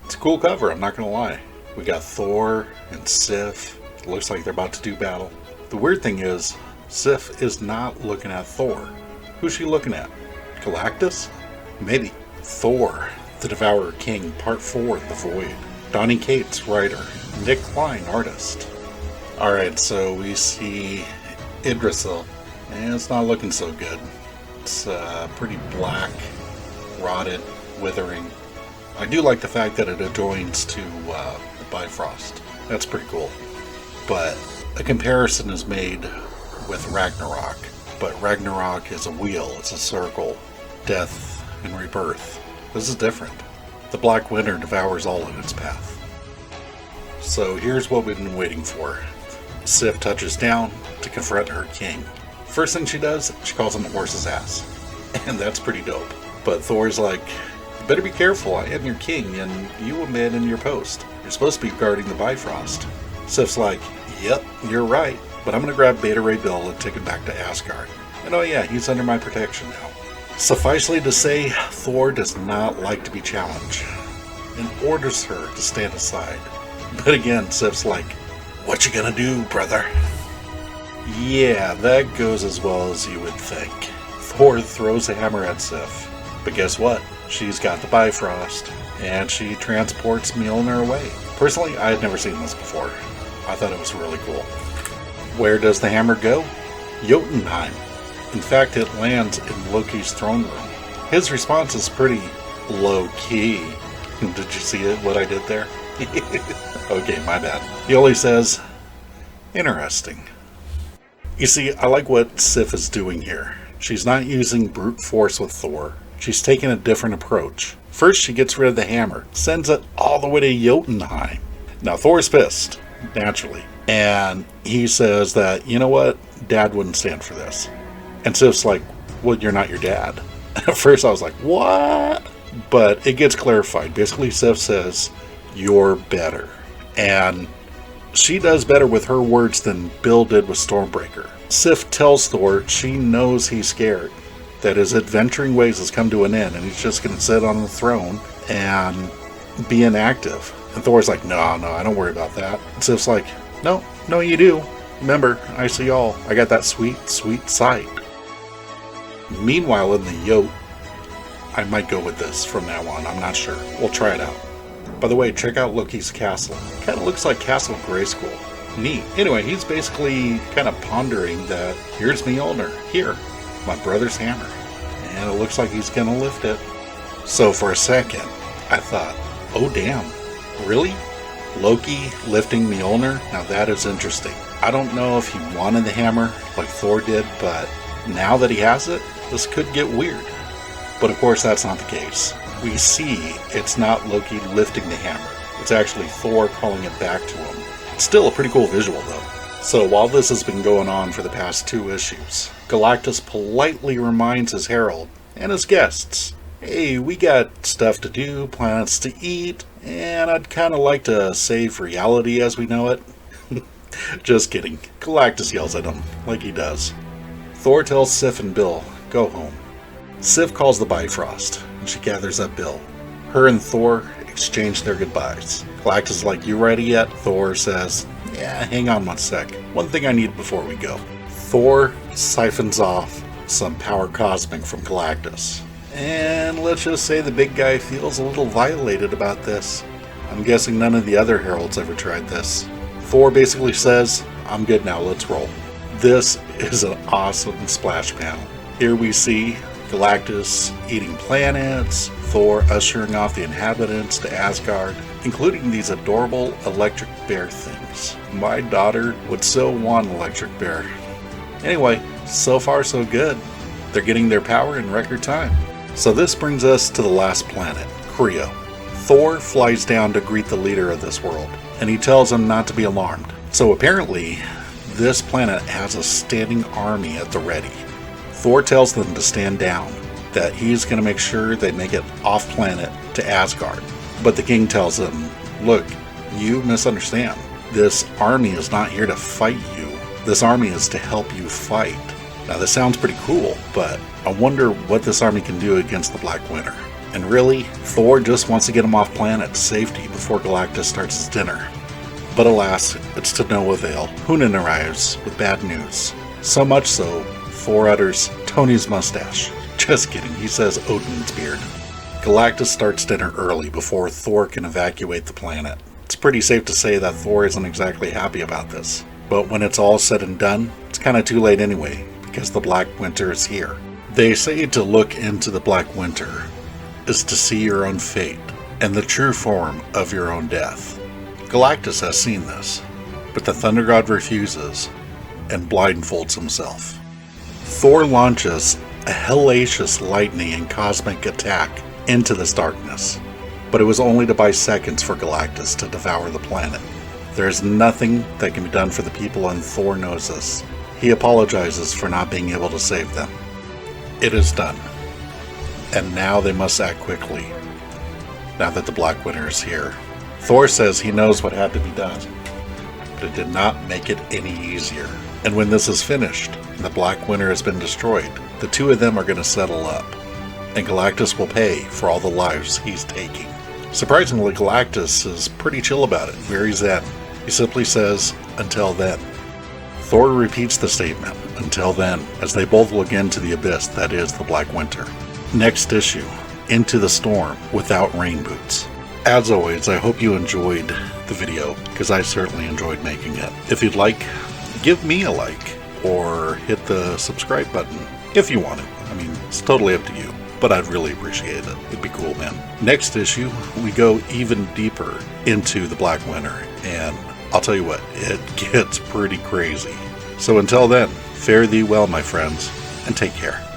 It's a cool cover, I'm not gonna lie. We got Thor and Sif. It looks like they're about to do battle. The weird thing is, Sif is not looking at Thor. Who's she looking at? Galactus? Maybe. Thor, the Devourer King, Part 4, The Void. Donny Cates, writer. Nick Klein, artist. Alright, so we see Yggdrasil, and it's not looking so good. It's pretty black, rotted, withering. I do like the fact that it adjoins to the Bi-Frost. That's pretty cool. But a comparison is made with Ragnarok. But Ragnarok is a wheel, it's a circle, death and rebirth. This is different. The Black Winter devours all in its path. So here's what we've been waiting for. Sif touches down to confront her king. First thing she does, she calls him a horse's ass. And that's pretty dope. But Thor's like, you better be careful, I am your king, and you abandon your post. You're supposed to be guarding the Bifrost. Sif's like, yep, you're right, but I'm gonna grab Beta Ray Bill and take him back to Asgard. And oh yeah, he's under my protection now. Sufficely to say, Thor does not like to be challenged, and orders her to stand aside. But again, Sif's like, what you gonna do, brother? Yeah, that goes as well as you would think. Thor throws a hammer at Sif. But guess what? She's got the Bifrost, and she transports Mjolnir away. Personally, I had never seen this before. I thought it was really cool. Where does the hammer go? Jotunheim. In fact, it lands in Loki's throne room. His response is pretty low-key. Did you see it, what I did there? Okay, my bad. He only says, interesting. You see, I like what Sif is doing here. She's not using brute force with Thor. She's taking a different approach. First, she gets rid of the hammer, sends it all the way to Jotunheim. Now, Thor's pissed, naturally. And he says that, you know what? Dad wouldn't stand for this. And Sif's like, well, you're not your dad. At first, I was like, what? But it gets clarified. Basically, Sif says, you're better. And she does better with her words than Bill did with Stormbreaker. Sif tells Thor she knows he's scared, that his adventuring ways has come to an end, and he's just going to sit on the throne and be inactive. And Thor's like, no, I don't worry about that. And Sif's like, no, you do. Remember, I see all. I got that sweet, sweet sight. Meanwhile, in the Jot, I might go with this from now on. I'm not sure. We'll try it out. By the way, check out Loki's castle. Kind of looks like Castle Grayskull. Neat. Anyway, he's basically kind of pondering that here's Mjolnir. Here, my brother's hammer. And it looks like he's going to lift it. So for a second, I thought, oh damn, really? Loki lifting Mjolnir? Now that is interesting. I don't know if he wanted the hammer like Thor did, but now that he has it, this could get weird. But of course that's not the case. We see it's not Loki lifting the hammer. It's actually Thor calling it back to him. It's still a pretty cool visual though. So while this has been going on for the past 2 issues, Galactus politely reminds his herald and his guests, hey, we got stuff to do, planets to eat, and I'd kind of like to save reality as we know it. Just kidding. Galactus yells at him, like he does. Thor tells Sif and Bill, go home. Sif calls the Bifrost, and she gathers up Bill. Her and Thor exchange their goodbyes. Galactus is like, you ready yet? Thor says, yeah, hang on one sec. One thing I need before we go. Thor siphons off some power cosmic from Galactus. And let's just say the big guy feels a little violated about this. I'm guessing none of the other heralds ever tried this. Thor basically says, I'm good now, let's roll. This is an awesome splash panel. Here we see Galactus eating planets, Thor ushering off the inhabitants to Asgard, including these adorable electric bear things. My daughter would so want an electric bear. Anyway, so far so good. They're getting their power in record time. So this brings us to the last planet, Creo. Thor flies down to greet the leader of this world, and he tells him not to be alarmed. So apparently, this planet has a standing army at the ready. Thor tells them to stand down, that he's going to make sure they make it off planet to Asgard. But the king tells him, look, you misunderstand. This army is not here to fight you. This army is to help you fight. Now this sounds pretty cool, but I wonder what this army can do against the Black Winter. And really, Thor just wants to get him off planet to safety before Galactus starts his dinner. But alas, it's to no avail. Hunan arrives with bad news. So much so, Thor utters, Tony's mustache. Just kidding, he says Odin's beard. Galactus starts dinner early before Thor can evacuate the planet. It's pretty safe to say that Thor isn't exactly happy about this. But when it's all said and done, it's kinda too late anyway, because the Black Winter is here. They say to look into the Black Winter is to see your own fate and the true form of your own death. Galactus has seen this, but the Thunder God refuses and blindfolds himself. Thor launches a hellacious lightning and cosmic attack into this darkness, but it was only to buy seconds for Galactus to devour the planet. There is nothing that can be done for the people, and Thor knows this. He apologizes for not being able to save them. It is done, and now they must act quickly, now that the Black Winter is here. Thor says he knows what had to be done, but it did not make it any easier. And when this is finished, and the Black Winter has been destroyed, the two of them are going to settle up, and Galactus will pay for all the lives he's taking. Surprisingly, Galactus is pretty chill about it, very zen. He simply says, until then. Thor repeats the statement, until then, as they both look into the abyss that is the Black Winter. Next issue, Into the Storm without rain boots. As always, I hope you enjoyed the video, because I certainly enjoyed making it. If you'd like, give me a like, or hit the subscribe button, if you want it. I mean, it's totally up to you, but I'd really appreciate it. It'd be cool, man. Next issue, we go even deeper into the Black Winter, and I'll tell you what, it gets pretty crazy. So until then, fare thee well, my friends, and take care.